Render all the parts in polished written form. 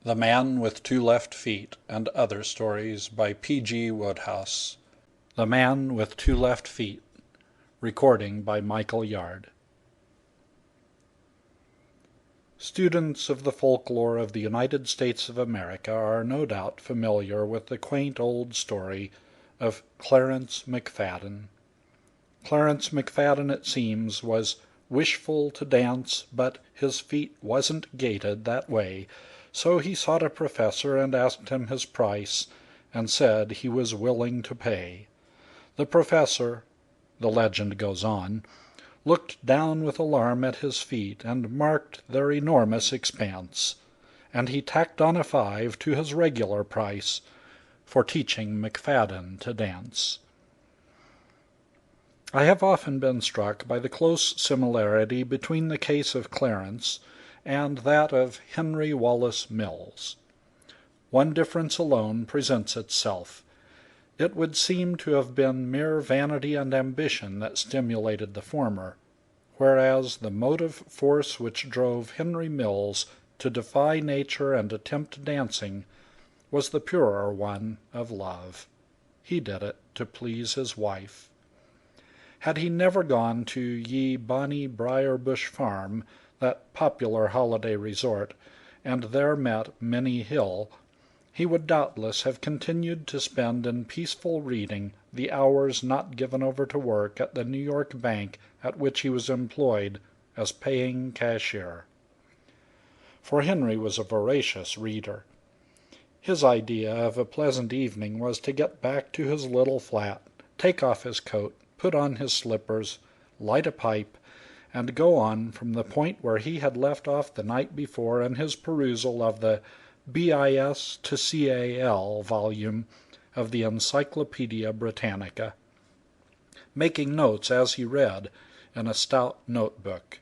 The Man with Two Left Feet and Other Stories by P.G. Wodehouse. The Man with Two Left Feet. Recording by Michael Yard. Students of the folklore of the United States of America are no doubt familiar with the quaint old story of Clarence McFadden. Clarence McFadden, it seems, was wishful to dance, but his feet wasn't gaited that way, so he sought a professor and asked him his price, and said he was willing to pay. The professor, the legend goes on, looked down with alarm at his feet and marked their enormous expanse, and he tacked on a 5 to his regular price for teaching McFadden to dance. I have often been struck by the close similarity between the case of Clarence and that of Henry Wallace Mills. One difference alone presents itself. It would seem to have been mere vanity and ambition that stimulated the former, whereas the motive force which drove Henry Mills to defy nature and attempt dancing was the purer one of love. He did it to please his wife. Had he never gone to ye bonny Briar-bush Farm, that popular holiday resort, and there met Minnie Hill, he would doubtless have continued to spend in peaceful reading the hours not given over to work at the New York bank at which he was employed as paying cashier. For Henry was a voracious reader. His idea of a pleasant evening was to get back to his little flat, take off his coat, put on his slippers, light a pipe, and go on from the point where he had left off the night before in his perusal of the bis to cal volume of the Encyclopedia Britannica, making notes as he read in a stout note-book.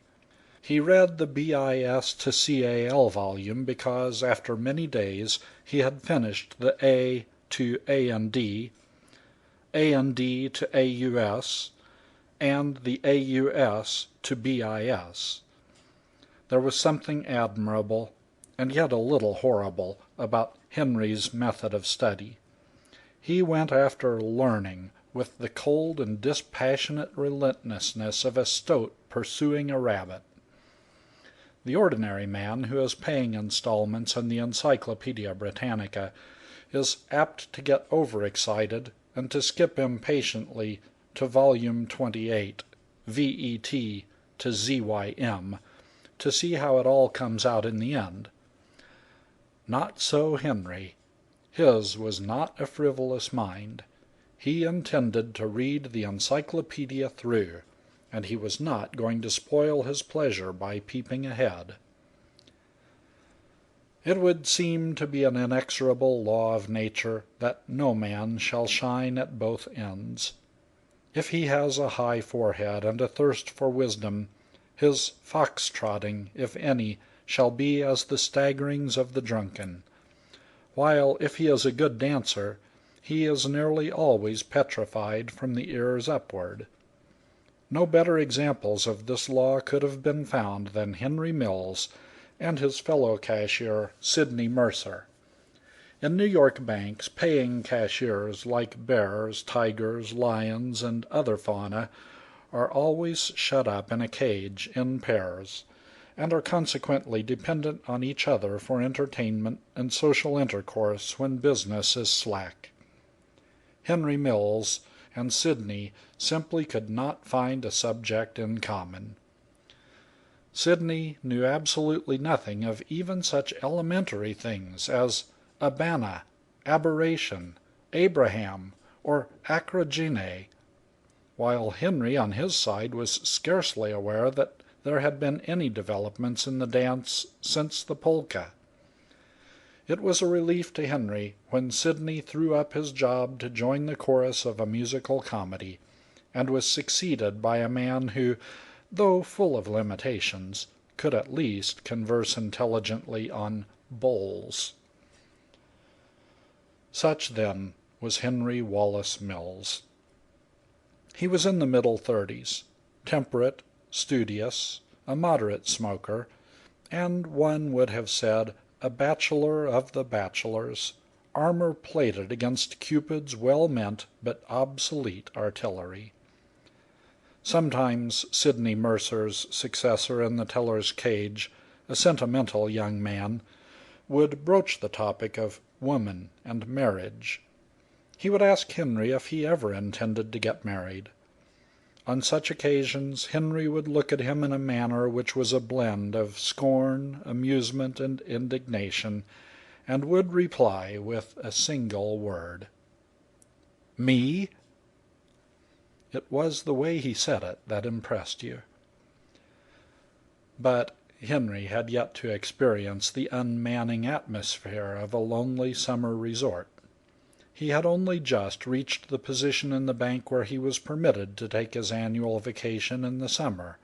He read the bis to cal volume because after many days he had finished the A to A&D to AUS, and the AUS to BIS. There was something admirable, and yet a little horrible, about Henry's method of study. He went after learning with the cold and dispassionate relentlessness of a stoat pursuing a rabbit. The ordinary man who is paying installments in the Encyclopedia Britannica is apt to get overexcited and to skip impatiently to volume 28, VET to ZYM, to see how it all comes out in the end. Not so Henry. His was not a frivolous mind. He intended to read the encyclopedia through, and he was not going to spoil his pleasure by peeping ahead. It would seem to be an inexorable law of nature that no man shall shine at both ends. If he has a high forehead and a thirst for wisdom, his fox-trotting, if any, shall be as the staggerings of the drunken, while if he is a good dancer, he is nearly always petrified from the ears upward. No better examples of this law could have been found than Henry Mills and his fellow cashier, Sidney Mercer. In New York banks, paying cashiers, like bears, tigers, lions, and other fauna, are always shut up in a cage in pairs, and are consequently dependent on each other for entertainment and social intercourse when business is slack. Henry Mills and Sidney simply could not find a subject in common. Sidney knew absolutely nothing of even such elementary things as Abana, aberration, Abraham, or acrogene, while Henry on his side was scarcely aware that there had been any developments in the dance since the polka. It was a relief to Henry when Sidney threw up his job to join the chorus of a musical comedy, and was succeeded by a man who, though full of limitations, could at least converse intelligently on bowls. Such, then, was Henry Wallace Mills. He was in the middle 30s, temperate, studious, a moderate smoker, and one would have said a bachelor of the bachelors, armor-plated against Cupid's well-meant but obsolete artillery. Sometimes Sidney Mercer's successor in the teller's cage, a sentimental young man, would broach the topic of woman and marriage. He would ask Henry if he ever intended to get married. On such occasions Henry would look at him in a manner which was a blend of scorn, amusement, and indignation, and would reply with a single word: "Me?" It was the way he said it that impressed you. But Henry had yet to experience the unmanning atmosphere of a lonely summer resort. He had only just reached the position in the bank where he was permitted to take his annual vacation in the summer.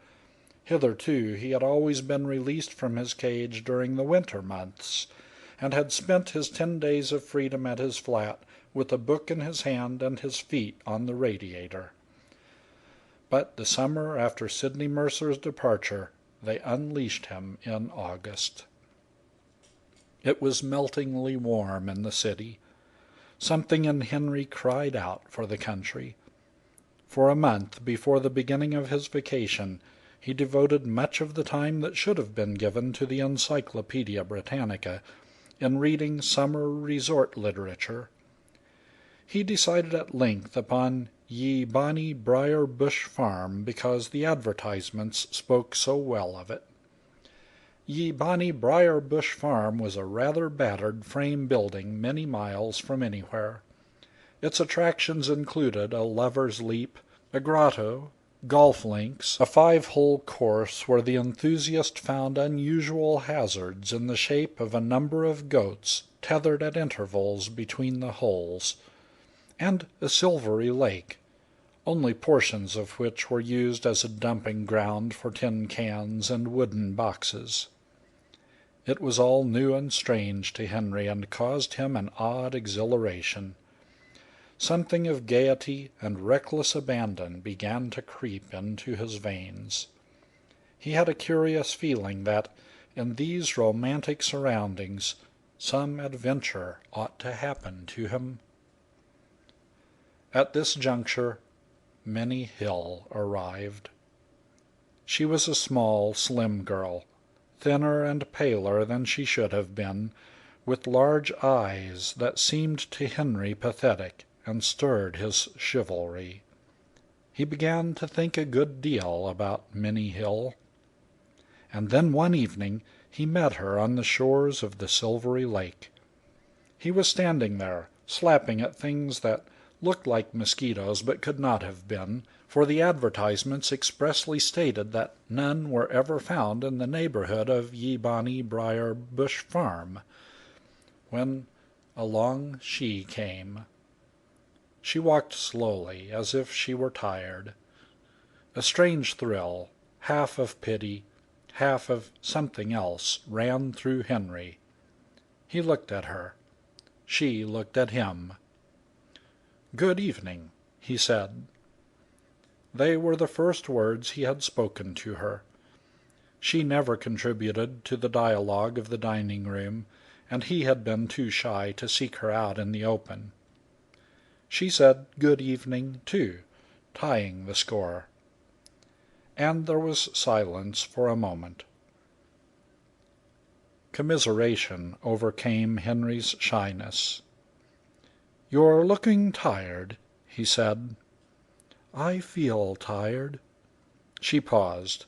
Hitherto he had always been released from his cage during the winter months, and had spent his 10 days of freedom at his flat with a book in his hand and his feet on the radiator. But the summer after Sidney Mercer's departure, they unleashed him in August. It was meltingly warm in the city. Something in Henry cried out for the country. For a month before the beginning of his vacation, he devoted much of the time that should have been given to the Encyclopedia Britannica in reading summer resort literature. He decided at length upon Ye Bonny Briar Bush Farm because the advertisements spoke so well of it. Ye Bonny Briar Bush Farm was a rather battered frame building many miles from anywhere. Its attractions included a lover's leap, a grotto, golf links, a 5-hole course where the enthusiast found unusual hazards in the shape of a number of goats tethered at intervals between the holes, and a silvery lake, only portions of which were used as a dumping ground for tin cans and wooden boxes. It was all new and strange to Henry and caused him an odd exhilaration. Something of gaiety and reckless abandon began to creep into his veins. He had a curious feeling that, in these romantic surroundings, some adventure ought to happen to him. At this juncture, Minnie Hill arrived. She was a small, slim girl, thinner and paler than she should have been, with large eyes that seemed to Henry pathetic and stirred his chivalry. He began to think a good deal about Minnie Hill. And then one evening he met her on the shores of the silvery lake. He was standing there, slapping at things that looked like mosquitoes but could not have been, for the advertisements expressly stated that none were ever found in the neighborhood of Ye Bonny Briar Bush Farm, when along she came. She walked slowly, as if she were tired. A strange thrill, half of pity, half of something else, ran through Henry. He looked at her. She looked at him. "Good evening," he said. They were the first words he had spoken to her. She never contributed to the dialogue of the dining-room, and he had been too shy to seek her out in the open. She said good evening, too, tying the score. And there was silence for a moment. Commiseration overcame Henry's shyness. "You're looking tired," he said. "I feel tired." She paused.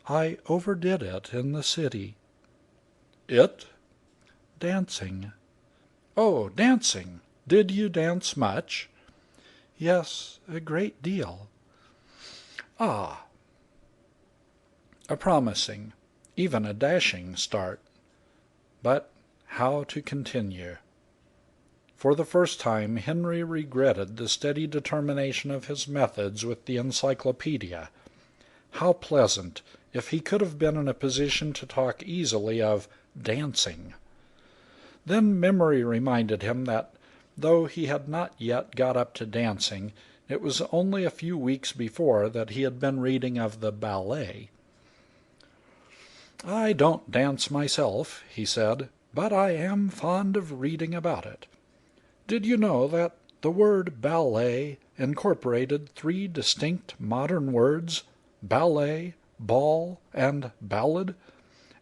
"I overdid it in the city." "It?" "Dancing." "Oh, dancing. Did you dance much?" "Yes, a great deal." "Ah." A promising, even a dashing start. But how to continue? For the first time Henry regretted the steady determination of his methods with the encyclopedia. How pleasant if he could have been in a position to talk easily of dancing! Then memory reminded him that, though he had not yet got up to dancing, it was only a few weeks before that he had been reading of the ballet. "I don't dance myself," he said, "but I am fond of reading about it. Did you know that the word ballet incorporated three distinct modern words, ballet, ball, and ballad,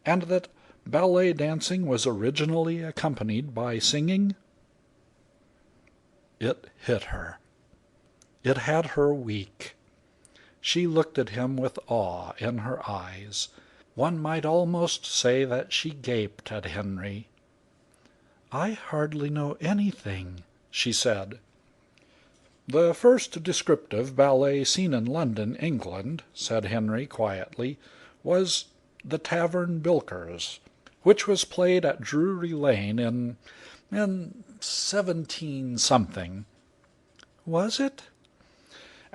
and that ballet dancing was originally accompanied by singing?" It hit her. It had her weak. She looked at him with awe in her eyes. One might almost say that she gaped at Henry. "I hardly know anything," she said. "The first descriptive ballet seen in London, England," said Henry quietly, "was the Tavern Bilkers, which was played at Drury Lane in 17 something." "Was it?"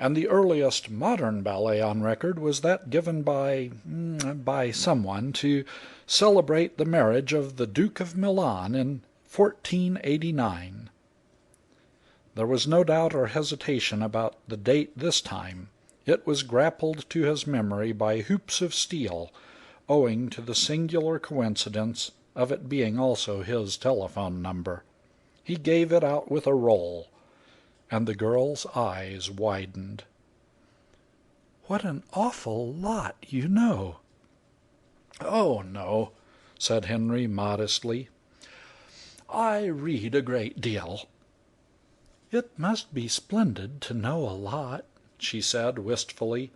"And the earliest modern ballet on record was that given by someone to celebrate the marriage of the Duke of Milan in 1489. There was no doubt or hesitation about the date this time. It was grappled to his memory by hoops of steel, owing to the singular coincidence of it being also his telephone number. He gave it out with a roll, and the girl's eyes widened. "What an awful lot you know!" "Oh, no," said Henry modestly. "I read a great deal." "It must be splendid to know a lot," she said wistfully.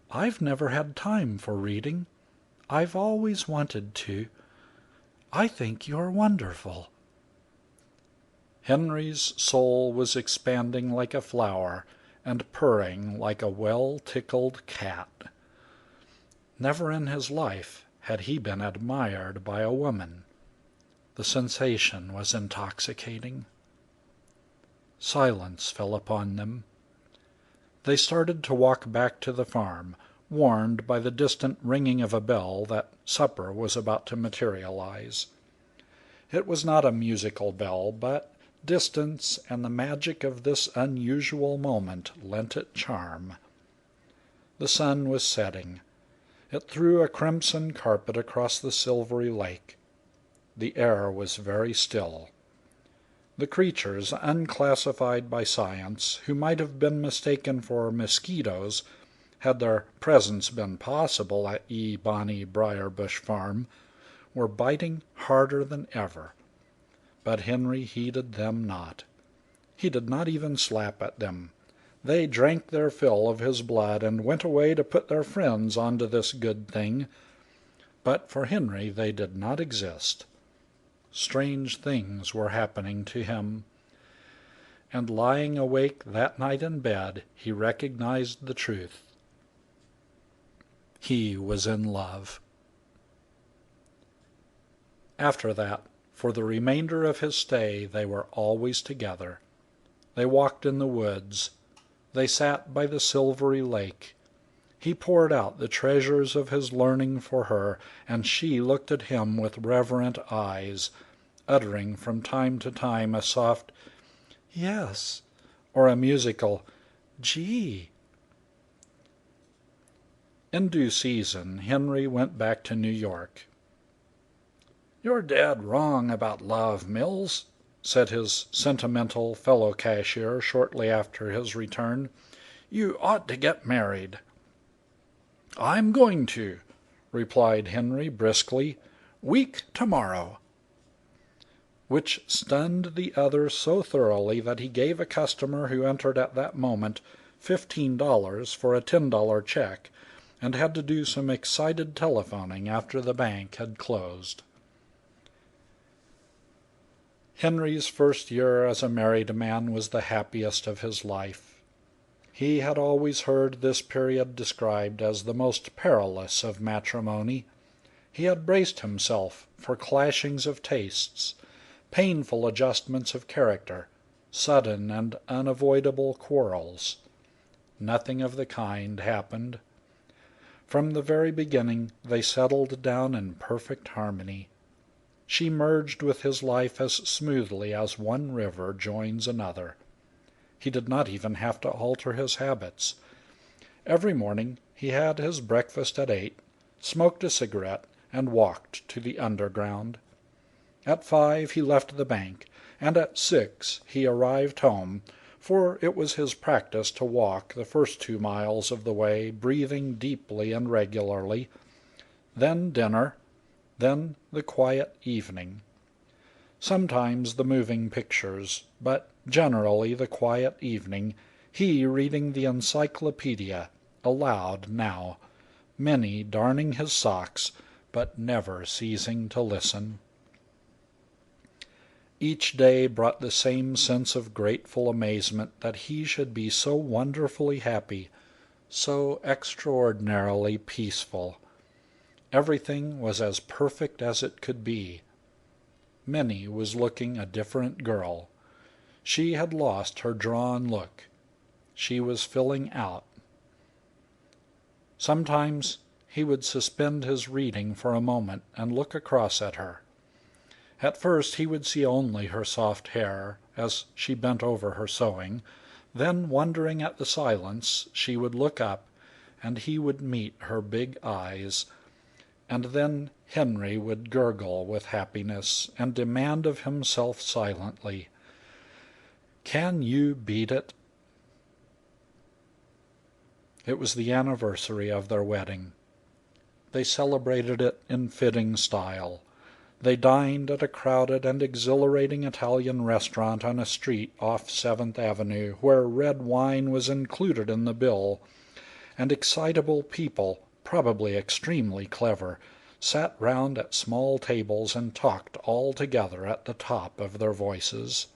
"I've never had time for reading. I've always wanted to. I think you're wonderful." Henry's soul was expanding like a flower and purring like a well-tickled cat. Never in his life had he been admired by a woman. The sensation was intoxicating. Silence fell upon them. They started to walk back to the farm, warned by the distant ringing of a bell that supper was about to materialize. It was not a musical bell, but distance and the magic of this unusual moment lent it charm. The sun was setting. It threw a crimson carpet across the silvery lake. The air was very still. The creatures, unclassified by science, who might have been mistaken for mosquitoes had their presence been possible at Ye Bonny Briarbush Farm, were biting harder than ever. But Henry heeded them not. He did not even slap at them. They drank their fill of his blood and went away to put their friends onto this good thing. But for Henry they did not exist. Strange things were happening to him. And lying awake that night in bed, he recognized the truth. He was in love. After that, for the remainder of his stay, they were always together. They walked in the woods. They sat by the silvery lake. He poured out the treasures of his learning for her, and she looked at him with reverent eyes, uttering from time to time a soft "Yes," or a musical "Gee." In due season, Henry went back to New York. "You're dead wrong about love, Mills," said his sentimental fellow cashier shortly after his return. "You ought to get married." "I'm going to," replied Henry briskly. "Week tomorrow." Which stunned the other so thoroughly that he gave a customer who entered at that moment $15 for a $10 check, and had to do some excited telephoning after the bank had closed. Henry's first year as a married man was the happiest of his life. He had always heard this period described as the most perilous of matrimony. He had braced himself for clashings of tastes, painful adjustments of character, sudden and unavoidable quarrels. Nothing of the kind happened. From the very beginning they settled down in perfect harmony. She merged with his life as smoothly as one river joins another. He did not even have to alter his habits. Every morning he had his breakfast at 8, smoked a cigarette, and walked to the underground. At 5 he left the bank, and at 6 he arrived home, for it was his practice to walk the first 2 miles of the way, breathing deeply and regularly. Then dinner, then the quiet evening. Sometimes the moving pictures, but generally the quiet evening, he reading the encyclopedia, aloud now, Minnie darning his socks, but never ceasing to listen. Each day brought the same sense of grateful amazement that he should be so wonderfully happy, so extraordinarily peaceful. Everything was as perfect as it could be. Minnie was looking a different girl. She had lost her drawn look. She was filling out. Sometimes he would suspend his reading for a moment and look across at her. At first he would see only her soft hair as she bent over her sewing. Then, wondering at the silence, she would look up, and he would meet her big eyes. And then Henry would gurgle with happiness and demand of himself silently, "Can you beat it?" It was the anniversary of their wedding. They celebrated it in fitting style. They dined at a crowded and exhilarating Italian restaurant on a street off 7th Avenue, where red wine was included in the bill, and excitable people, probably extremely clever, sat round at small tables and talked all together at the top of their voices.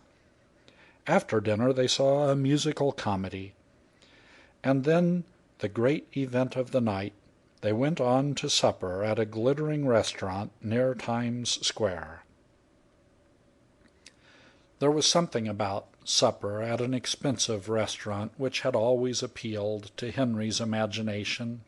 After dinner they saw a musical comedy. And then, the great event of the night, they went on to supper at a glittering restaurant near Times Square. There was something about supper at an expensive restaurant which had always appealed to Henry's imagination.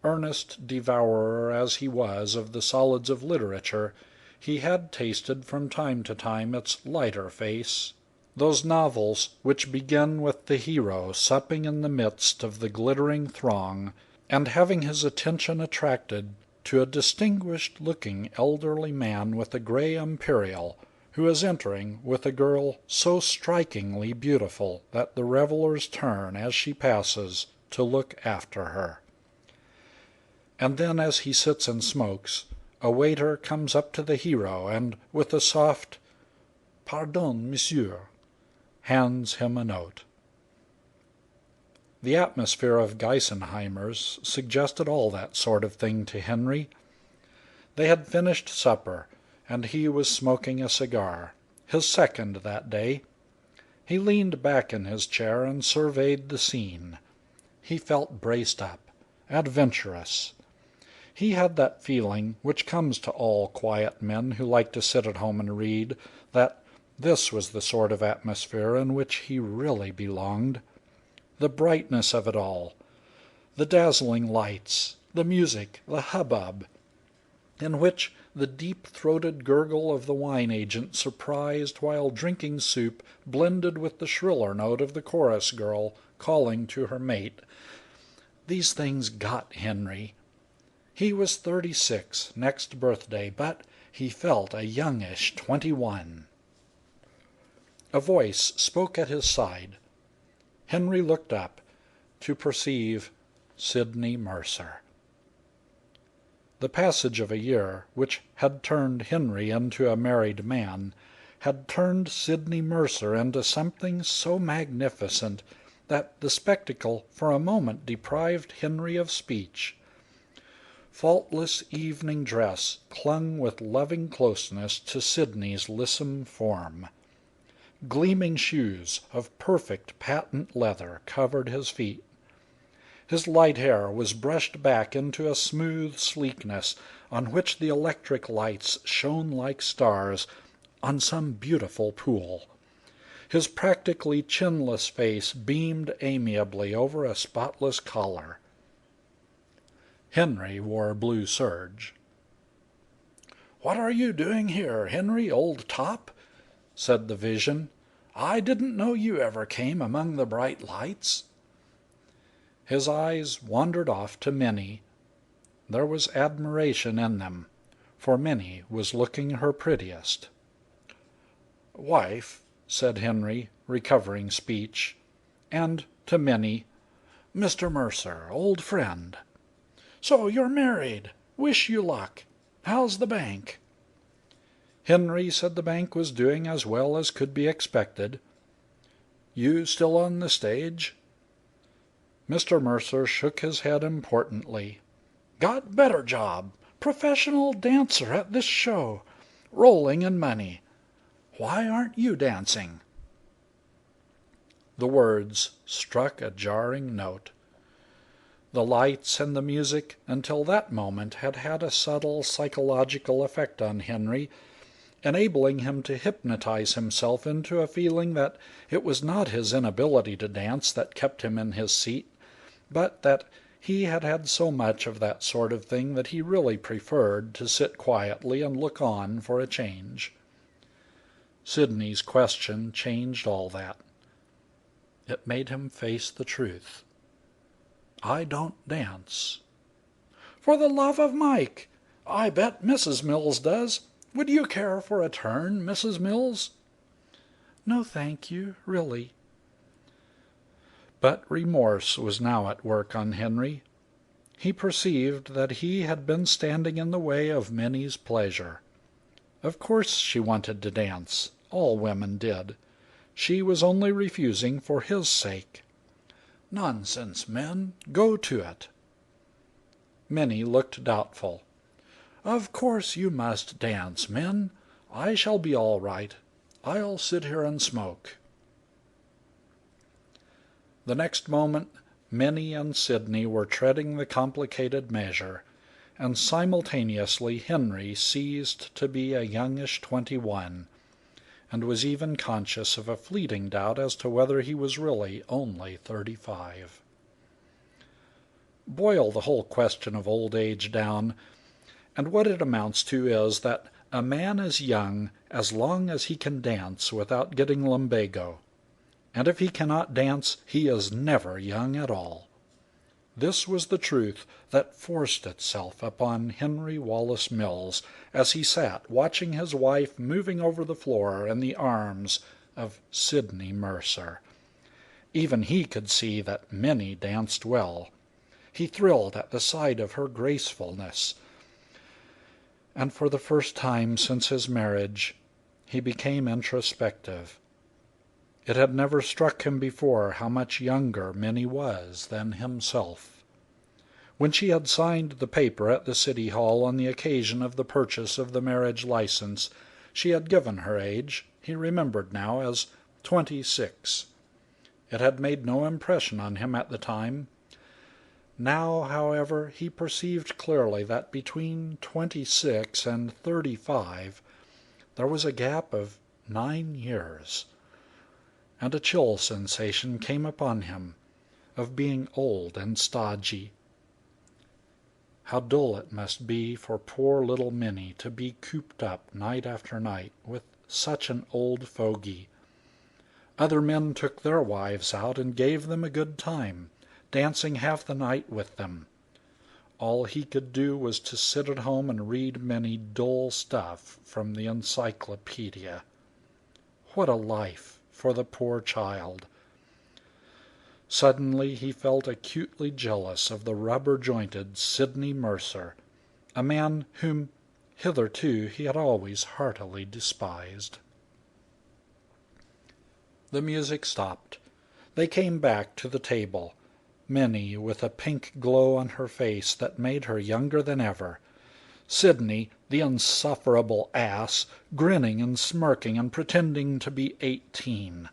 Earnest devourer as he was of the solids of literature, he had tasted from time to time its lighter face, those novels which begin with the hero supping in the midst of the glittering throng, and having his attention attracted to a distinguished-looking elderly man with a gray imperial, who is entering with a girl so strikingly beautiful that the revelers turn as she passes to look after her. And then, as he sits and smokes, a waiter comes up to the hero and, with a soft "Pardon, monsieur," hands him a note. The atmosphere of Geisenheimer's suggested all that sort of thing to Henry. They had finished supper, and he was smoking a cigar, his second that day. He leaned back in his chair and surveyed the scene. He felt braced up, adventurous. He had that feeling which comes to all quiet men who like to sit at home and read, that this was the sort of atmosphere in which he really belonged. The brightness of it all, the dazzling lights, the music, the hubbub, in which the deep-throated gurgle of the wine agent surprised while drinking soup blended with the shriller note of the chorus girl calling to her mate. These things got Henry. He was 36 next birthday, but he felt a youngish 21. A voice spoke at his side. Henry looked up to perceive Sidney Mercer. The passage of a year, which had turned Henry into a married man, had turned Sidney Mercer into something so magnificent that the spectacle for a moment deprived Henry of speech. Faultless evening dress clung with loving closeness to Sidney's lissom form. Gleaming shoes of perfect patent leather covered his feet. His light hair was brushed back into a smooth sleekness on which the electric lights shone like stars on some beautiful pool. His practically chinless face beamed amiably over a spotless collar. Henry wore blue serge. "What are you doing here, Henry, old top?" said the vision. "I didn't know you ever came among the bright lights." His eyes wandered off to Minnie. There was admiration in them, for Minnie was looking her prettiest. "Wife," said Henry, recovering speech, and to Minnie, "Mr. Mercer, old friend. So you're married. Wish you luck. How's the bank?" Henry said the bank was doing as well as could be expected. "You still on the stage?" Mr. Mercer shook his head importantly. "Got better job. Professional dancer at this show. Rolling in money. Why aren't you dancing?" The words struck a jarring note. The lights and the music until that moment had had a subtle psychological effect on Henry, enabling him to hypnotize himself into a feeling that it was not his inability to dance that kept him in his seat, but that he had had so much of that sort of thing that he really preferred to sit quietly and look on for a change. Sidney's question changed all that. It made him face the truth. "I don't dance." "For the love of Mike! I bet Mrs. Mills does. Would you care for a turn, Mrs. Mills?" "No, thank you, really." But remorse was now at work on Henry. He perceived that he had been standing in the way of Minnie's pleasure. Of course she wanted to dance. All women did. She was only refusing for his sake. "Nonsense, men. Go to it." Minnie looked doubtful. "Of course you must dance, Min. I shall be all right. I'll sit here and smoke." The next moment Minnie and Sidney were treading the complicated measure, and simultaneously Henry ceased to be a youngish 21, and was even conscious of a fleeting doubt as to whether he was really only 35. Boil the whole question of old age down, and what it amounts to is that a man is young as long as he can dance without getting lumbago, and if he cannot dance he is never young at all. This was the truth that forced itself upon Henry Wallace Mills as he sat watching his wife moving over the floor in the arms of Sidney Mercer. Even he could see that Minnie danced well. He thrilled at the sight of her gracefulness, and for the first time since his marriage he became introspective. It had never struck him before how much younger Minnie was than himself. When she had signed the paper at the City Hall on the occasion of the purchase of the marriage license, she had given her age, he remembered now, as 26. It had made no impression on him at the time. Now, however, he perceived clearly that between 26 and 35 there was a gap of 9 years, and a chill sensation came upon him of being old and stodgy. How dull it must be for poor little Minnie to be cooped up night after night with such an old fogey. Other men took their wives out and gave them a good time, dancing half the night with them. All he could do was to sit at home and read Minnie dull stuff from the encyclopedia. What a life for the poor child! Suddenly he felt acutely jealous of the rubber-jointed Sidney Mercer, a man whom hitherto he had always heartily despised. The music stopped. They came back to the table, Minnie with a pink glow on her face that made her younger than ever, Sidney, the insufferable ass, grinning and smirking and pretending to be 18.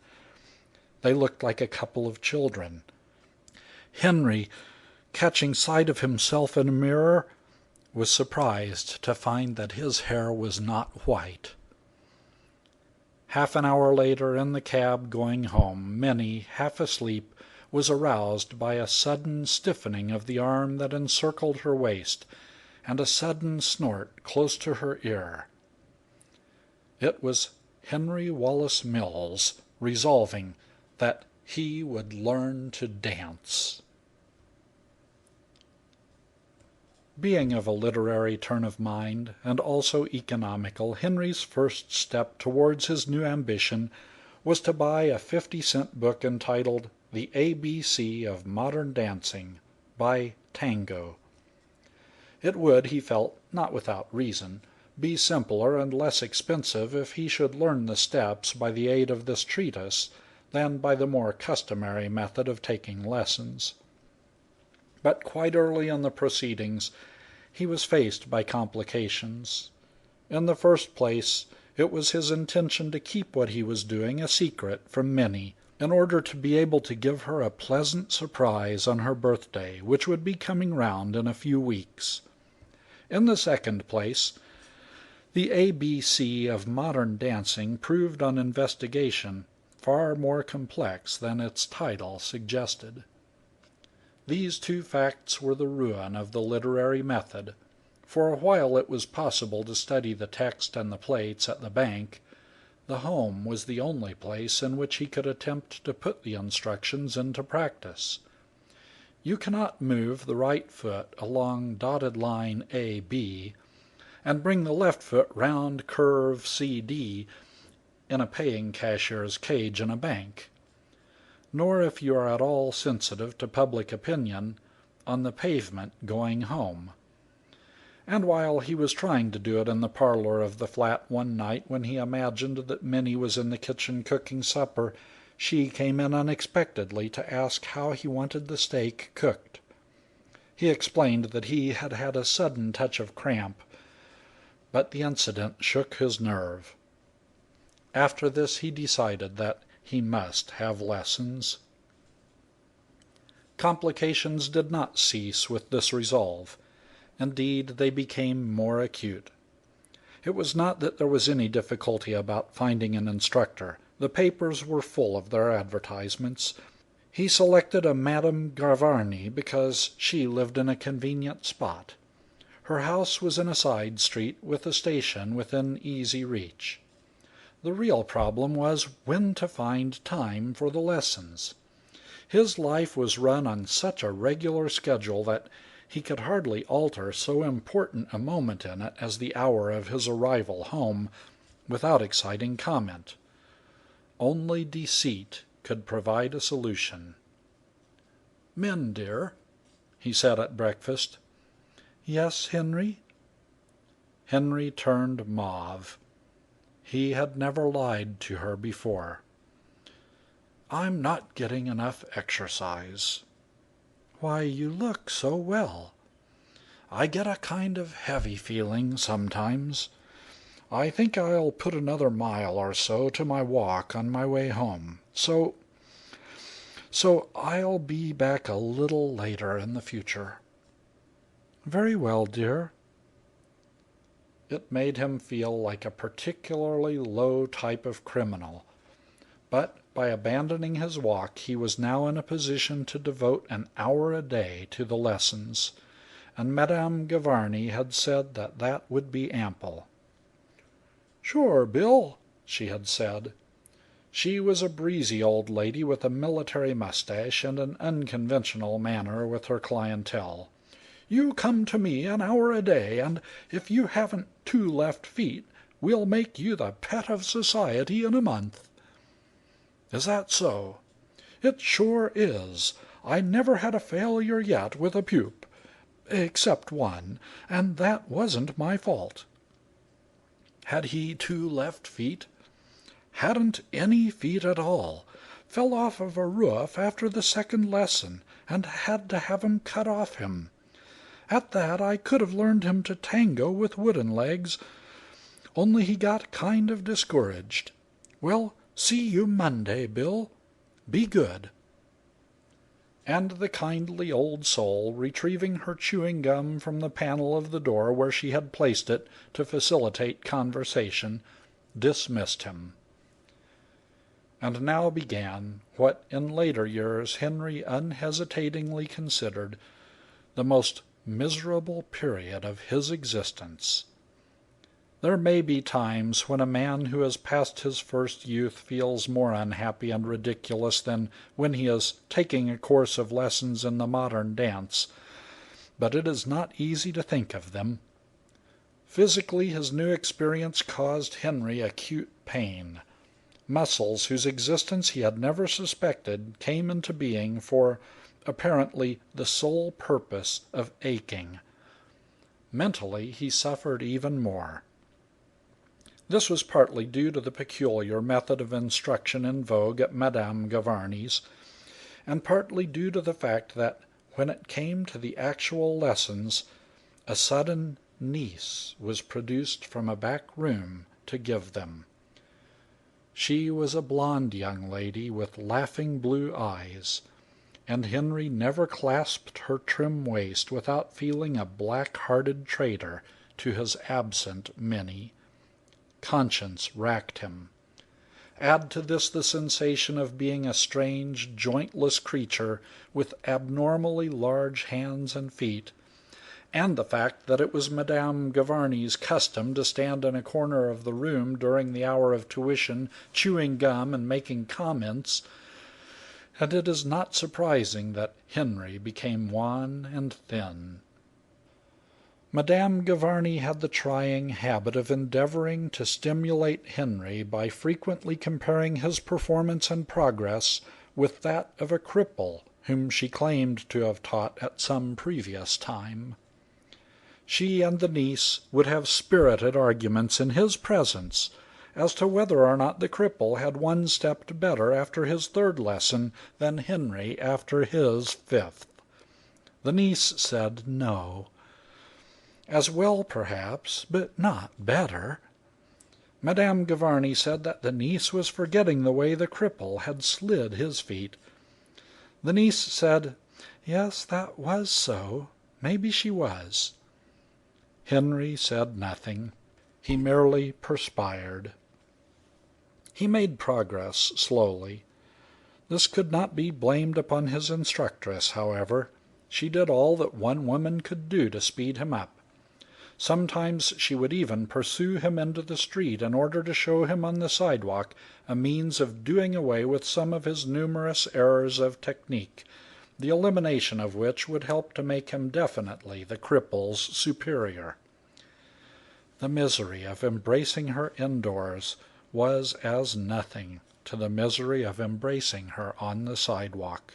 They looked like a couple of children. Henry, catching sight of himself in a mirror, was surprised to find that his hair was not white. Half an hour later, in the cab going home, Minnie, half asleep, was aroused by a sudden stiffening of the arm that encircled her waist, and a sudden snort close to her ear. It was Henry Wallace Mills resolving that he would learn to dance. Being of a literary turn of mind, and also economical, Henry's first step towards his new ambition was to buy a 50-cent book entitled The ABC of Modern Dancing, by Tango. It would, he felt, not without reason, be simpler and less expensive if he should learn the steps by the aid of this treatise than by the more customary method of taking lessons. But quite early in the proceedings he was faced by complications. In the first place, it was his intention to keep what he was doing a secret from Minnie, in order to be able to give her a pleasant surprise on her birthday, which would be coming round in a few weeks. In the second place, the ABC of modern dancing proved on investigation far more complex than its title suggested. These two facts were the ruin of the literary method. For a while it was possible to study the text and the plates at the bank. The home was the only place in which he could attempt to put the instructions into practice. You cannot move the right foot along dotted line AB and bring the left foot round curve CD in a paying cashier's cage in a bank, nor, if you are at all sensitive to public opinion, on the pavement going home. And while he was trying to do it in the parlor of the flat one night when he imagined that Minnie was in the kitchen cooking supper, she came in unexpectedly to ask how he wanted the steak cooked. He explained that he had had a sudden touch of cramp, but the incident shook his nerve. After this he decided that he must have lessons. Complications did not cease with this resolve. Indeed, they became more acute. It was not that there was any difficulty about finding an instructor. The papers were full of their advertisements. He selected a Madame Gavarni because she lived in a convenient spot. Her house was in a side street with a station within easy reach. The real problem was when to find time for the lessons. His life was run on such a regular schedule that he could hardly alter so important a moment in it as the hour of his arrival home without exciting comment. Only deceit could provide a solution. "Min, dear," he said at breakfast. "Yes, Henry?" Henry turned mauve. He had never lied to her before. "I'm not getting enough exercise." "Why, you look so well." "I get a kind of heavy feeling sometimes. I think I'll put another mile or so to my walk on my way home. So I'll be back a little later in the future." "Very well, dear." It made him feel like a particularly low type of criminal. But by abandoning his walk he was now in a position to devote an hour a day to the lessons, and Madame Gavarni had said that that would be ample. "Sure, Bill," she had said. She was a breezy old lady with a military mustache and an unconventional manner with her clientele. "You come to me an hour a day, and if you haven't 2 left feet, we'll make you the pet of society in a month." "Is that so?" "It sure is. I never had a failure yet with a pup, except one, and that wasn't my fault." "Had he 2 left feet?" "Hadn't any feet at all. Fell off of a roof after the second lesson, and had to have 'em cut off him. At that I could have learned him to tango with wooden legs, only he got kind of discouraged. Well, see you Monday, Bill. Be good." And the kindly old soul, retrieving her chewing gum from the panel of the door where she had placed it to facilitate conversation, dismissed him. And now began what in later years Henry unhesitatingly considered the most miserable period of his existence. There may be times when a man who has passed his first youth feels more unhappy and ridiculous than when he is taking a course of lessons in the modern dance, but it is not easy to think of them. Physically, his new experience caused Henry acute pain. Muscles whose existence he had never suspected came into being for, apparently, the sole purpose of aching. Mentally, he suffered even more. This was partly due to the peculiar method of instruction in vogue at Madame Gavarni's, and partly due to the fact that, when it came to the actual lessons, a sudden niece was produced from a back room to give them. She was a blonde young lady with laughing blue eyes, and Henry never clasped her trim waist without feeling a black-hearted traitor to his absent Minnie. Conscience racked him. Add to this the sensation of being a strange, jointless creature with abnormally large hands and feet, and the fact that it was Madame Gavarni's custom to stand in a corner of the room during the hour of tuition, chewing gum and making comments, and it is not surprising that Henry became wan and thin. Madame Gavarni had the trying habit of endeavoring to stimulate Henry by frequently comparing his performance and progress with that of a cripple whom she claimed to have taught at some previous time. She and the niece would have spirited arguments in his presence as to whether or not the cripple had one step better after his third lesson than Henry after his fifth. The niece said no. As well, perhaps, but not better. Madame Gavarni said that the niece was forgetting the way the cripple had slid his feet. The niece said, yes, that was so. Maybe she was. Henry said nothing. He merely perspired. He made progress slowly. This could not be blamed upon his instructress, however. She did all that one woman could do to speed him up. Sometimes she would even pursue him into the street in order to show him on the sidewalk a means of doing away with some of his numerous errors of technique, the elimination of which would help to make him definitely the cripple's superior. The misery of embracing her indoors was as nothing to the misery of embracing her on the sidewalk.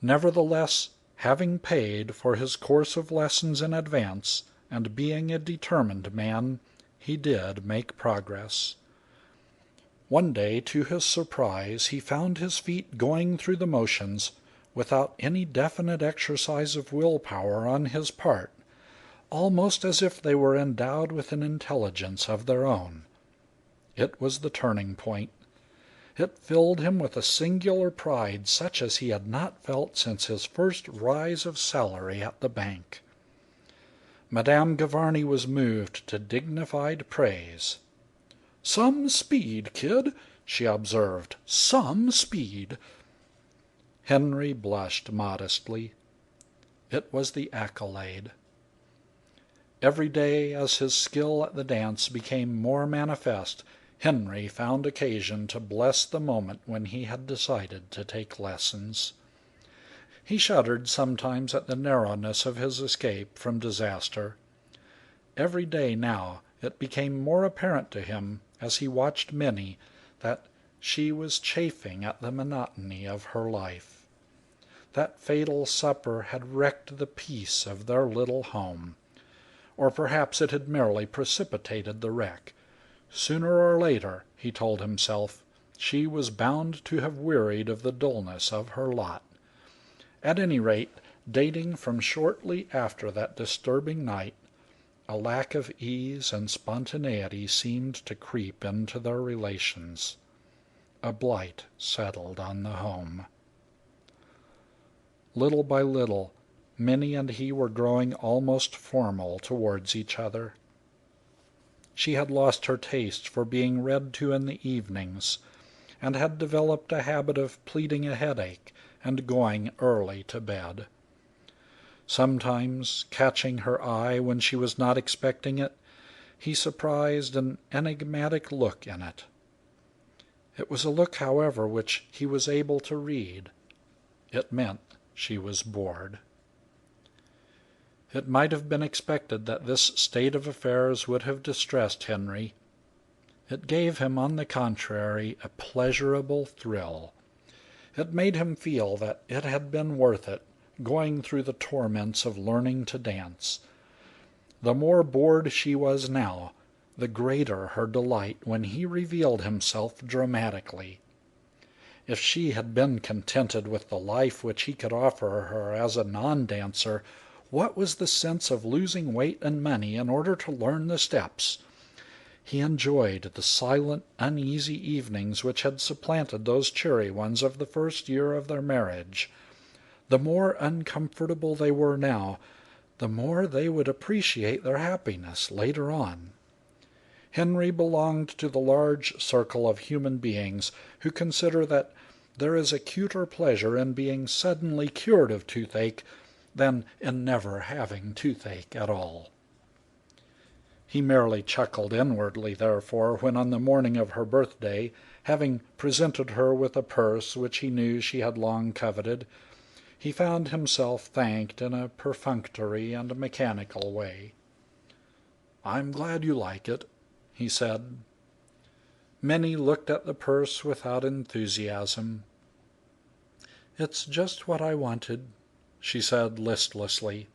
Nevertheless, having paid for his course of lessons in advance, and being a determined man, he did make progress. One day, to his surprise, he found his feet going through the motions without any definite exercise of willpower on his part, almost as if they were endowed with an intelligence of their own. It was the turning point. It filled him with a singular pride such as he had not felt since his first rise of salary at the bank. Madame Gavarni was moved to dignified praise. "Some speed, kid," she observed. "Some speed." Henry blushed modestly. It was the accolade. Every day, as his skill at the dance became more manifest, Henry found occasion to bless the moment when he had decided to take lessons. He shuddered sometimes at the narrowness of his escape from disaster. Every day now it became more apparent to him, as he watched Minnie, that she was chafing at the monotony of her life. That fatal supper had wrecked the peace of their little home. Or perhaps it had merely precipitated the wreck. Sooner or later, he told himself, she was bound to have wearied of the dullness of her lot. At any rate, dating from shortly after that disturbing night, a lack of ease and spontaneity seemed to creep into their relations. A blight settled on the home. Little by little, Minnie and he were growing almost formal towards each other. She had lost her taste for being read to in the evenings, and had developed a habit of pleading a headache and going early to bed. Sometimes, catching her eye when she was not expecting it, he surprised an enigmatic look in it. It was a look, however, which he was able to read. It meant she was bored. It might have been expected that this state of affairs would have distressed Henry. It gave him, on the contrary, a pleasurable thrill. It made him feel that it had been worth it, going through the torments of learning to dance. The more bored she was now, the greater her delight when he revealed himself dramatically. If she had been contented with the life which he could offer her as a non-dancer, what was the sense of losing weight and money in order to learn the steps? He enjoyed the silent, uneasy evenings which had supplanted those cheery ones of the first year of their marriage. The more uncomfortable they were now, the more they would appreciate their happiness later on. Henry belonged to the large circle of human beings who consider that there is a cuter pleasure in being suddenly cured of toothache than in never having toothache at all. He merely chuckled inwardly, therefore, when on the morning of her birthday, having presented her with a purse which he knew she had long coveted, he found himself thanked in a perfunctory and mechanical way. "I'm glad you like it," he said. Minnie looked at the purse without enthusiasm. "It's just what I wanted," she said listlessly.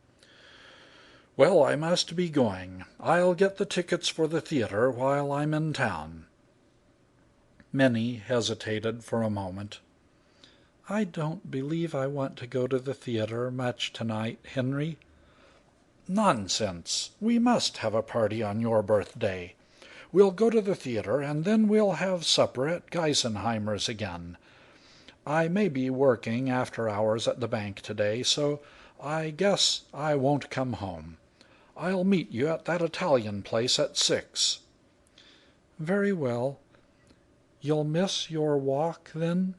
"Well, I must be going. I'll get the tickets for the theater while I'm in town." Minnie hesitated for a moment. "I don't believe I want to go to the theater much tonight, Henry." "Nonsense! We must have a party on your birthday. We'll go to the theater, and then we'll have supper at Geisenheimer's again. I may be working after hours at the bank today, so I guess I won't come home. I'll meet you at that Italian place at 6. "Very well. You'll miss your walk, then?"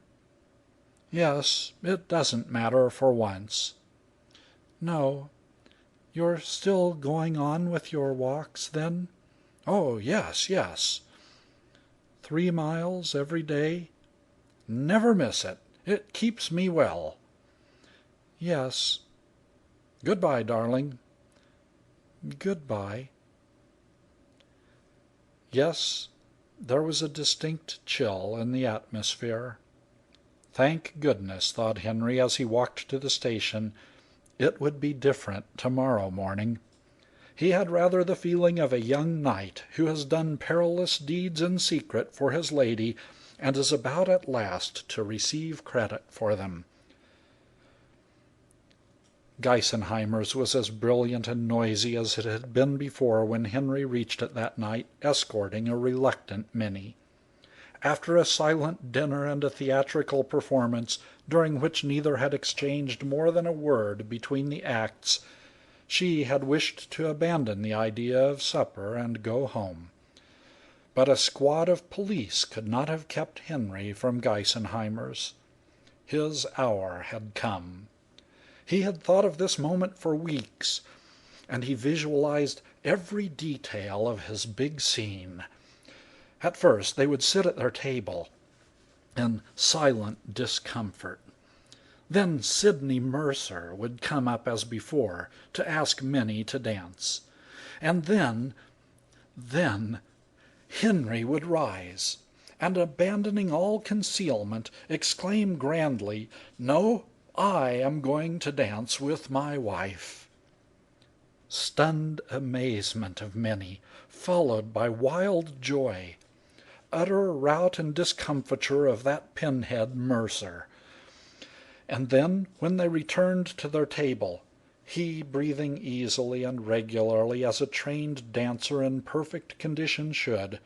"Yes, it doesn't matter for once." "No. You're still going on with your walks, then?" "Oh, yes, yes." 3 miles every day?" "Never miss it. It keeps me well." "Yes." "Good-bye, darling." "Good-bye." Yes, there was a distinct chill in the atmosphere. Thank goodness, thought Henry as he walked to the station, it would be different tomorrow morning. He had rather the feeling of a young knight who has done perilous deeds in secret for his lady and is about at last to receive credit for them. Geisenheimer's was as brilliant and noisy as it had been before when Henry reached it that night, escorting a reluctant Minnie. After a silent dinner and a theatrical performance, during which neither had exchanged more than a word between the acts, she had wished to abandon the idea of supper and go home. But a squad of police could not have kept Henry from Geisenheimer's. His hour had come. He had thought of this moment for weeks, and he visualized every detail of his big scene. At first they would sit at their table in silent discomfort. Then Sidney Mercer would come up as before to ask Minnie to dance. And then Henry would rise, and abandoning all concealment, exclaim grandly, "No, I am going to dance with my wife." Stunned amazement of Minnie, followed by wild joy. Utter rout and discomfiture of that pinhead Mercer. And then, when they returned to their table, he breathing easily and regularly as a trained dancer in perfect condition should,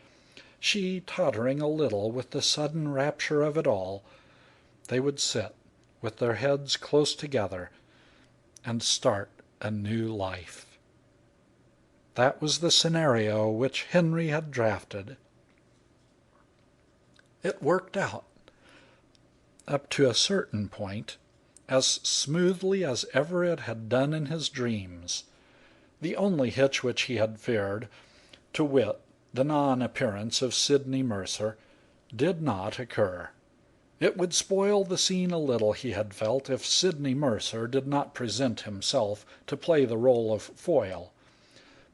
she tottering a little with the sudden rapture of it all, they would sit, with their heads close together, and start a new life. That was the scenario which Henry had drafted. It worked out, up to a certain point, as smoothly as ever it had done in his dreams. The only hitch which he had feared, to wit, the non-appearance of Sidney Mercer, did not occur. It would spoil the scene a little, he had felt, if Sidney Mercer did not present himself to play the role of foil.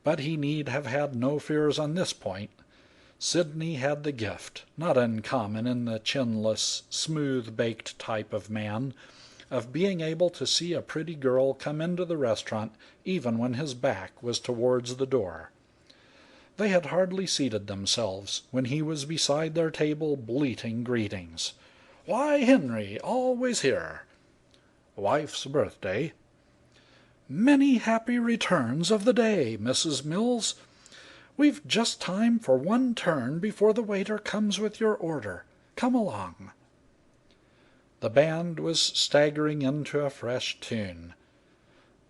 But he need have had no fears on this point. Sidney had the gift, not uncommon in the chinless, smooth-baked type of man, of being able to see a pretty girl come into the restaurant even when his back was towards the door. They had hardly seated themselves when he was beside their table bleating greetings. "Why, Henry, always here." "Wife's birthday." "Many happy returns of the day, Mrs. Mills. We've just time for one turn before the waiter comes with your order. Come along." The band was staggering into a fresh tune,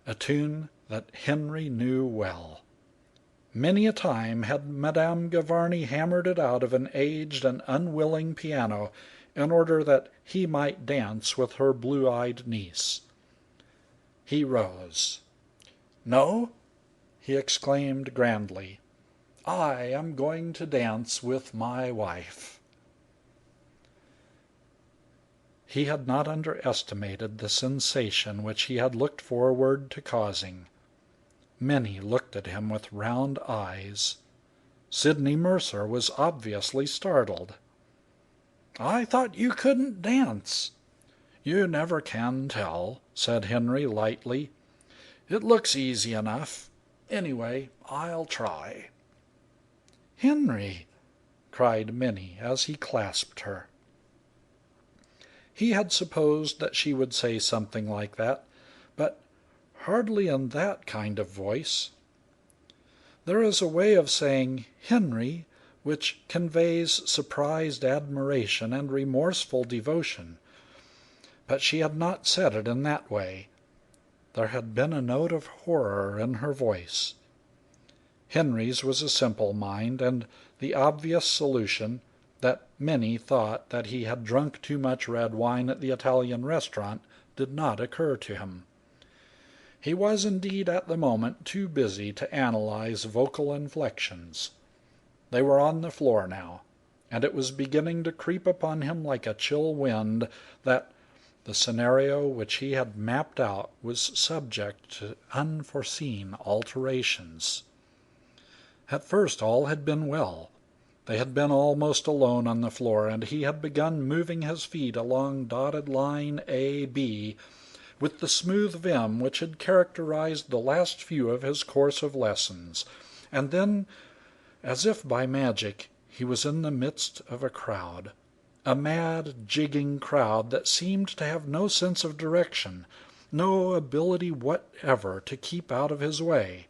a tune that Henry knew well. Many a time had Madame Gavarni hammered it out of an aged and unwilling piano in order that he might dance with her blue-eyed niece. He rose. "No," he exclaimed grandly, "I am going to dance with my wife." He had not underestimated the sensation which he had looked forward to causing. Many looked at him with round eyes. Sidney Mercer was obviously startled. "I thought you couldn't dance." "You never can tell," said Henry lightly. "It looks easy enough. Anyway, I'll try." "Henry!" cried Minnie as he clasped her. He had supposed that she would say something like that, but hardly in that kind of voice. There is a way of saying "Henry" which conveys surprised admiration and remorseful devotion, but she had not said it in that way. There had been a note of horror in her voice. Henry's was a simple mind, and the obvious solution, that Minnie thought that he had drunk too much red wine at the Italian restaurant, did not occur to him. He was indeed at the moment too busy to analyze vocal inflections. They were on the floor now, and it was beginning to creep upon him like a chill wind that the scenario which he had mapped out was subject to unforeseen alterations. At first all had been well. They had been almost alone on the floor, and he had begun moving his feet along dotted line A, B, with the smooth vim which had characterized the last few of his course of lessons, and then, as if by magic, he was in the midst of a crowd, a mad, jigging crowd that seemed to have no sense of direction, no ability whatever to keep out of his way.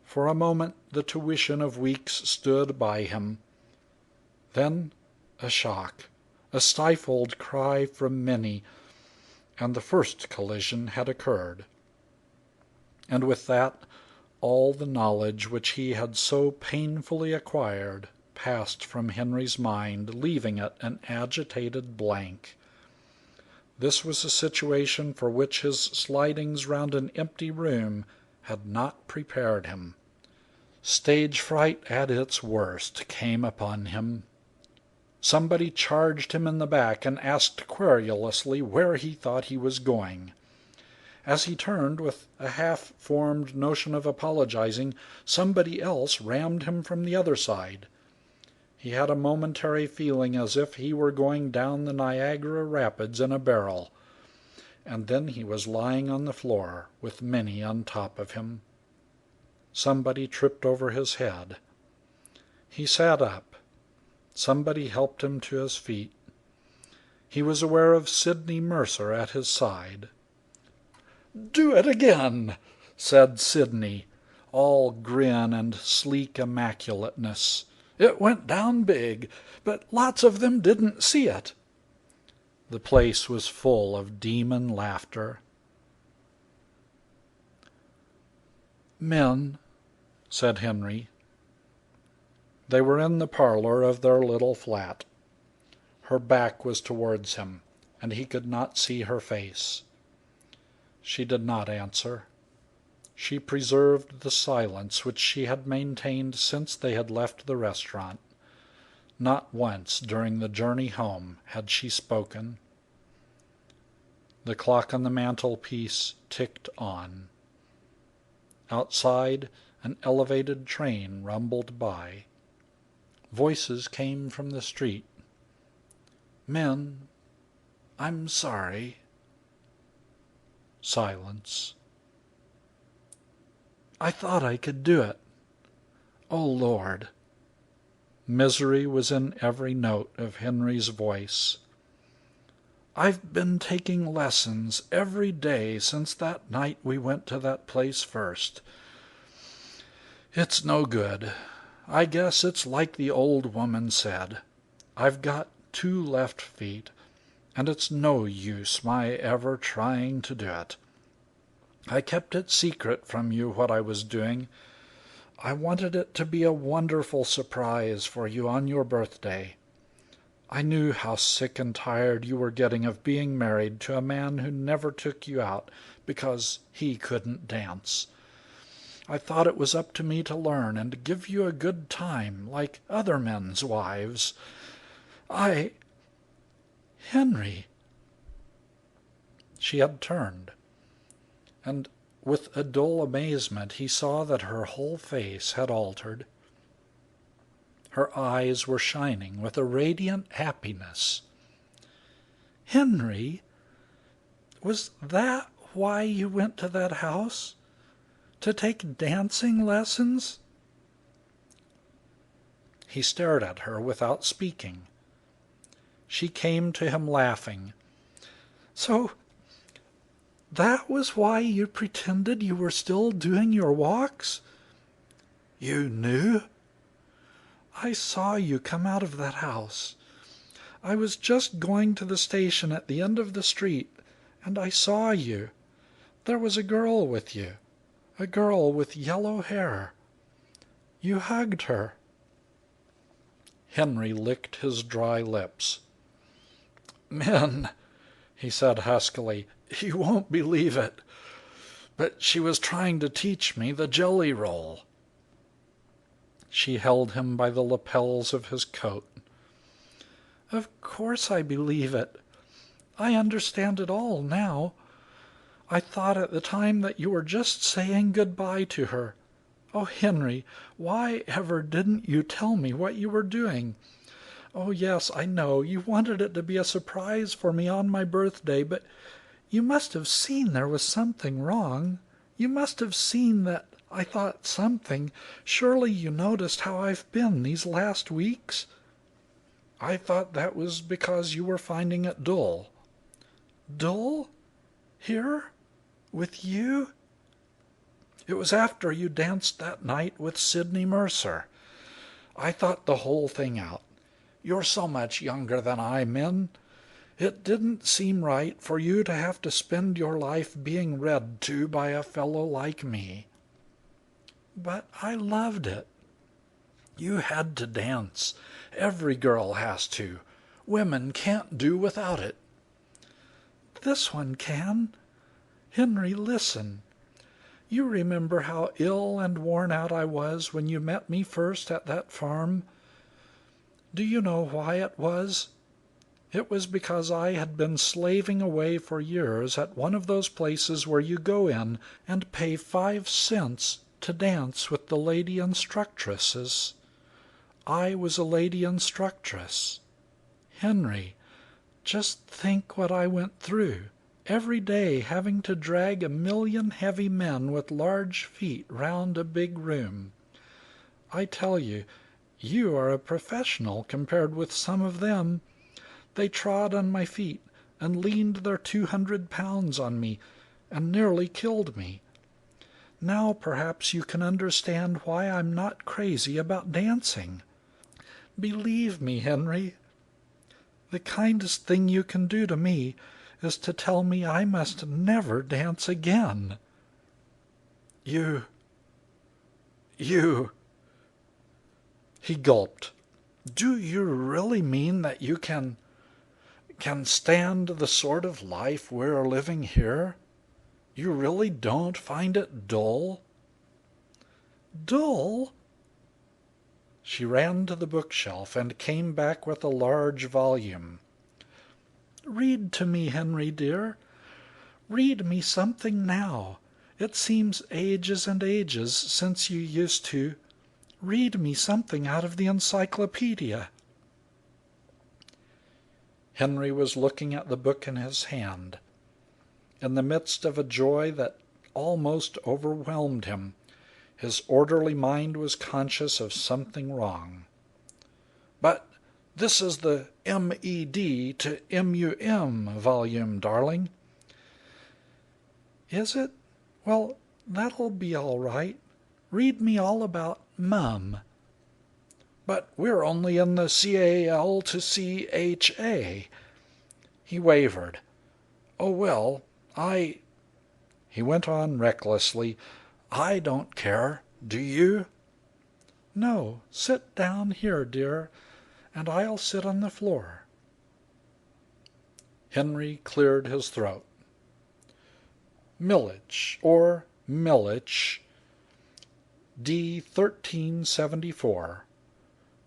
For a moment the tuition of weeks stood by him. Then a shock, a stifled cry from Minnie, and the first collision had occurred. And with that, all the knowledge which he had so painfully acquired passed from Henry's mind, leaving it an agitated blank. This was a situation for which his slidings round an empty room had not prepared him. Stage fright at its worst came upon him. Somebody charged him in the back and asked querulously where he thought he was going. As he turned with a half-formed notion of apologizing, somebody else rammed him from the other side. He had a momentary feeling as if he were going down the Niagara Rapids in a barrel, and then he was lying on the floor with Minnie on top of him. Somebody tripped over his head. He sat up. Somebody helped him to his feet. He was aware of Sidney Mercer at his side. "Do it again," said Sidney, all grin and sleek immaculateness. "It went down big, but lots of them didn't see it." The place was full of demon laughter. "Men," said Henry. They were in the parlor of their little flat. Her back was towards him, and he could not see her face. She did not answer. She preserved the silence which she had maintained since they had left the restaurant. Not once during the journey home had she spoken. The clock on the mantelpiece ticked on. Outside, an elevated train rumbled by. Voices came from the street. "Men, I'm sorry." Silence. "I thought I could do it. Oh, Lord." Misery was in every note of Henry's voice. "I've been taking lessons every day since that night we went to that place first. It's no good. I guess it's like the old woman said. I've got 2 left feet, and it's no use my ever trying to do it. I kept it secret from you what I was doing. I wanted it to be a wonderful surprise for you on your birthday. I knew how sick and tired you were getting of being married to a man who never took you out because he couldn't dance. I thought it was up to me to learn and to give you a good time like other men's wives. Henry." She had turned, and with a dull amazement he saw that her whole face had altered. Her eyes were shining with a radiant happiness. "Henry, was that why you went to that house? To take dancing lessons?" He stared at her without speaking. She came to him laughing. "So that was why you pretended you were still doing your walks? You knew? I saw you come out of that house. I was just going to the station at the end of the street, and I saw you. There was a girl with you, a girl with yellow hair. You hugged her." Henry licked his dry lips. "Men," he said huskily, "you won't believe it, but she was trying to teach me the jelly roll." She held him by the lapels of his coat. "Of course I believe it. I understand it all now. I thought at the time that you were just saying good-bye to her. Oh, Henry, why ever didn't you tell me what you were doing? Oh, yes, I know, you wanted it to be a surprise for me on my birthday, but you must have seen there was something wrong. You must have seen that I thought something. Surely you noticed how I've been these last weeks?" "I thought that was because you were finding it dull." "Dull? Here? With you?" "It was after you danced that night with Sidney Mercer. I thought the whole thing out. You're so much younger than I, Min. It didn't seem right for you to have to spend your life being read to by a fellow like me." "But I loved it." "You had to dance. Every girl has to. Women can't do without it." "This one can. Henry, listen. You remember how ill and worn out I was when you met me first at that farm? Do you know why it was? It was because I had been slaving away for years at one of those places where you go in and pay 5 cents to dance with the lady instructresses. I was a lady instructress. Henry, just think what I went through. Every day having to drag 1,000,000 heavy men with large feet round a big room. I tell you, you are a professional compared with some of them. They trod on my feet and leaned their 200 pounds on me and nearly killed me. Now perhaps you can understand why I'm not crazy about dancing. Believe me, Henry. The kindest thing you can do to me is to tell me I must never dance again." You... He gulped. "Do you really mean that you can stand the sort of life we're living here? You really don't find it dull?" "Dull?" She ran to the bookshelf and came back with a large volume. "Read to me, Henry dear. Read me something now. It seems ages and ages since you used to. Read me something out of the encyclopedia." Henry was looking at the book in his hand. In the midst of a joy that almost overwhelmed him, his orderly mind was conscious of something wrong. "But this is the M.E.D. to M.U.M. volume, darling." "Is it? Well, that'll be all right. Read me all about Mum." "But we're only in the C.A.L. to C.H.A." He wavered. "Oh, well, He went on recklessly, "I don't care. Do you?" "No. Sit down here, dear, and I'll sit on the floor." Henry cleared his throat. Millich, or Millich, D. 1374,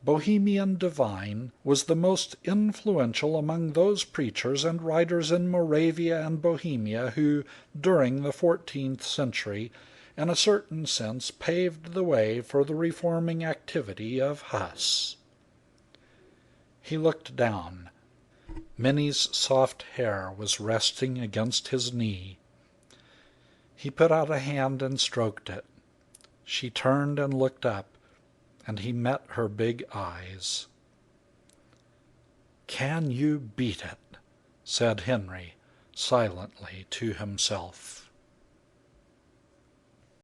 Bohemian divine, was the most influential among those preachers and writers in Moravia and Bohemia who, during the 14th century, in a certain sense paved the way for the reforming activity of Huss. He looked down. Minnie's soft hair was resting against his knee. He put out a hand and stroked it. She turned and looked up, and he met her big eyes. "Can you beat it?" said Henry silently to himself.